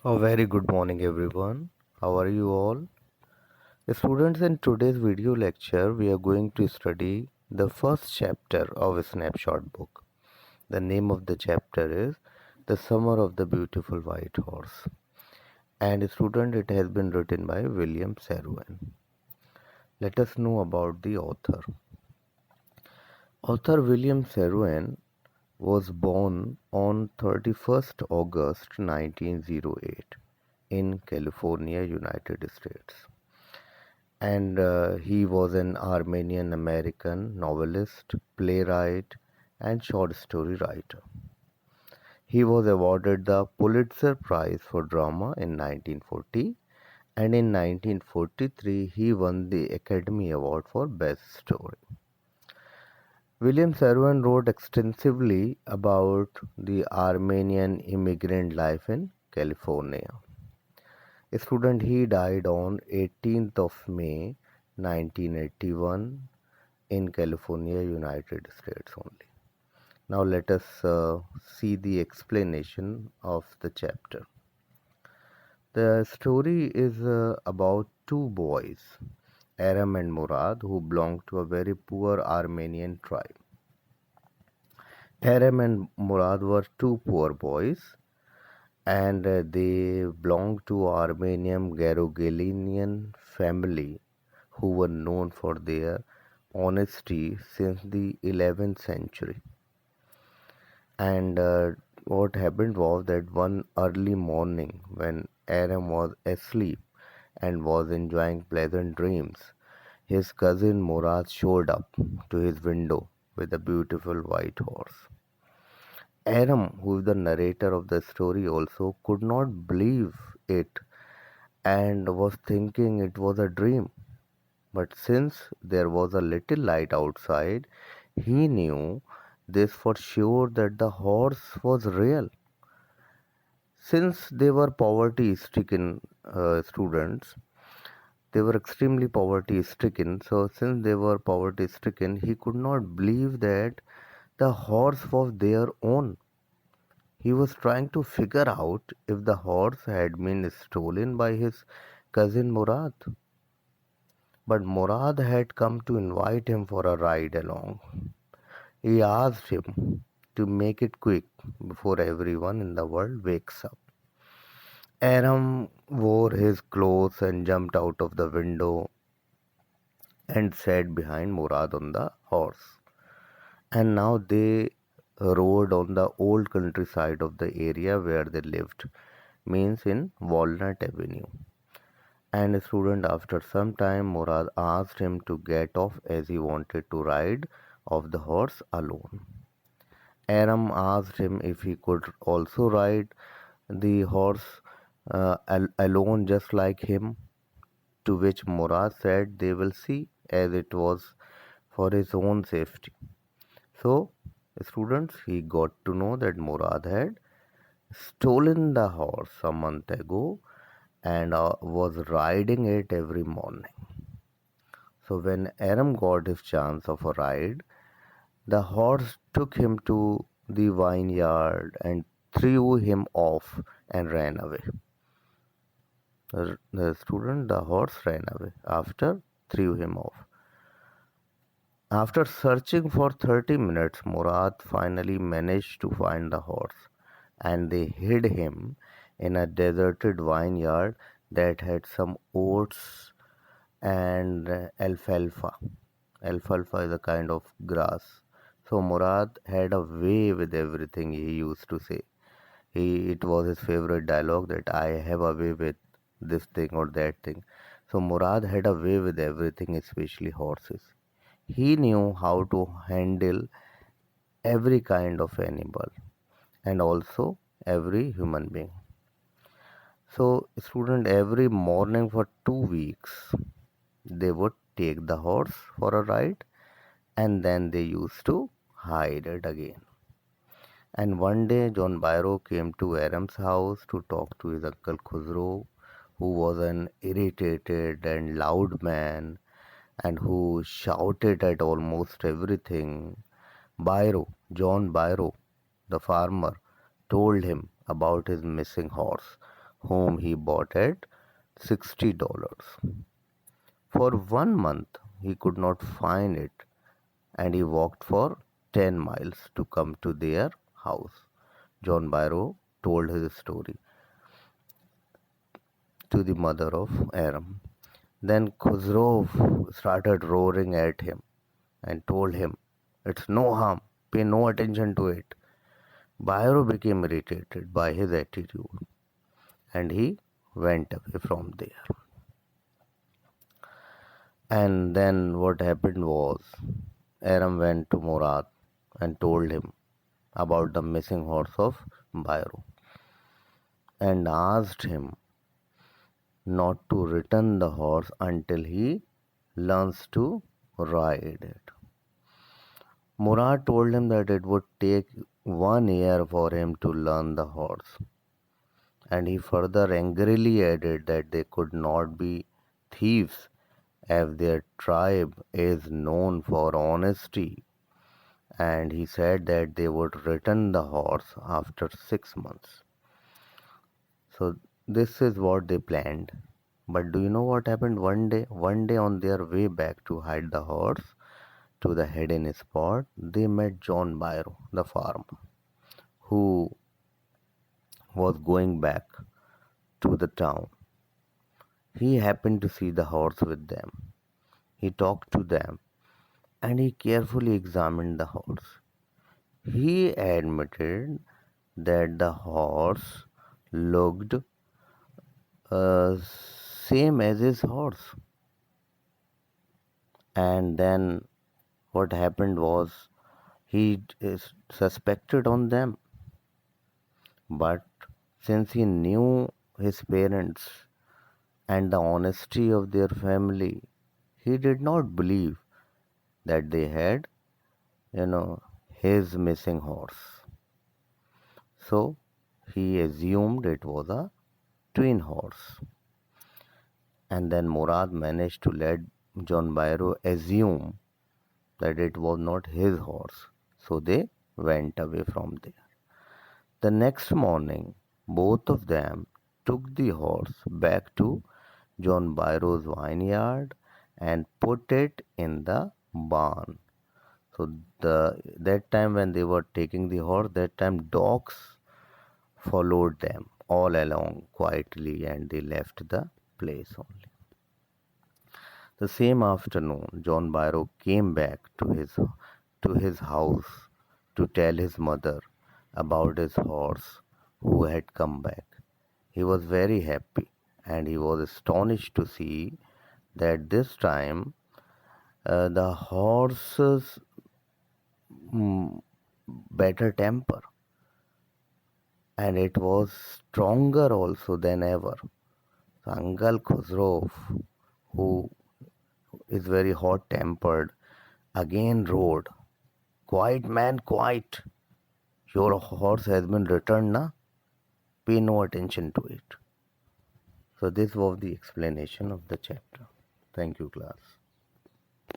A very good morning, everyone. How are you all? Students, in today's video lecture, we are going to study the first chapter of a snapshot book. The name of the chapter is The Summer of the Beautiful White Horse. And student, it has been written by William Serwan. Let us know about the author. Author William Serwan was born on 31st August 1908 in California, United States. And he was an Armenian American novelist, playwright, and short story writer. He was awarded the Pulitzer Prize for Drama in 1940, and in 1943 he won the Academy Award for Best Story. William Servan wrote extensively about the Armenian immigrant life in California. A student, he died on 18th of May 1981 in California, United States only. Now let us see the explanation of the chapter. The story is about two boys, Aram and Murad, who belonged to a very poor Armenian tribe. Aram and Murad were two poor boys, and they belonged to Armenian Garogalian family who were known for their honesty since the 11th century. And what happened was that one early morning, when Aram was asleep and was enjoying pleasant dreams, his cousin Murad showed up to his window with a beautiful white horse. Aram, who is the narrator of the story, also could not believe it and was thinking it was a dream. But since there was a little light outside, he knew this for sure that the horse was real. Since they were poverty stricken students, they were extremely poverty stricken. So, since they were poverty stricken, he could not believe that the horse was their own. He was trying to figure out if the horse had been stolen by his cousin Murad. But Murad had come to invite him for a ride along. He asked him to make it quick before everyone in the world wakes up. Aram wore his clothes and jumped out of the window and sat behind Murad on the horse. And now they rode on the old countryside of the area where they lived, means in Walnut Avenue. And a student, after some time, Murad asked him to get off as he wanted to ride off the horse alone. Aram asked him if he could also ride the horse alone just like him, to which Murad said they will see, as it was for his own safety. So, students, he got to know that Murad had stolen the horse a month ago and was riding it every morning. So, when Aram got his chance of a ride, the horse took him to the vineyard and threw him off and ran away. The horse ran away after threw him off. After searching for 30 minutes, Murad finally managed to find the horse, and they hid him in a deserted vineyard that had some oats and alfalfa. Alfalfa is a kind of grass. So Murad had a way with everything, he used to say. It was his favorite dialogue that I have a way with this thing or that thing. So Murad had a way with everything, especially horses. He knew how to handle every kind of animal and also every human being. So, student, every morning for 2 weeks, they would take the horse for a ride and then they used to hide it again. And one day, John Byro came to Aram's house to talk to his uncle Khusro, who was an irritated and loud man and who shouted at almost everything. John Byro, the farmer, told him about his missing horse. whom he bought at $60. For 1 month he could not find it, and he walked for 10 miles to come to their house. John Byro told his story to the mother of Aram. Then Khosrow started roaring at him and told him, "It's no harm, pay no attention to it." Byro became irritated by his attitude and he went away from there. And then what happened was Aram went to Murad and told him about the missing horse of Byro and asked him not to return the horse until he learns to ride it. Murad told him that it would take 1 year for him to learn the horse, and he further angrily added that they could not be thieves as their tribe is known for honesty, and he said that they would return the horse after 6 months. So this is what they planned. But do you know what happened one day? One day on their way back to hide the horse to the hidden spot, they met John Byro, the farmer, who was going back to the town. He happened to see the horse with them. He talked to them and he carefully examined the horse. He admitted that the horse looked same as his horse. And then what happened was he suspected on them, but since he knew his parents and the honesty of their family, he did not believe that they had, you know, his missing horse. So he assumed it was a twin horse. And then Murad managed to let John Byro assume that it was not his horse. So they went away from there. The next morning, both of them took the horse back to John Byro's vineyard and put it in the barn. So that time when they were taking the horse, that time dogs followed them all along quietly and they left the place only. The same afternoon, John Byro came back to his house to tell his mother about his horse who had come back. He was very happy and he was astonished to see that this time the horse's mm, better temper and it was stronger also than ever. So Uncle Khosrow, who is very hot tempered, again roared, "Quiet, man, quiet! Your horse has been returned, na? Pay no attention to it." So, this was the explanation of the chapter. Thank you, class.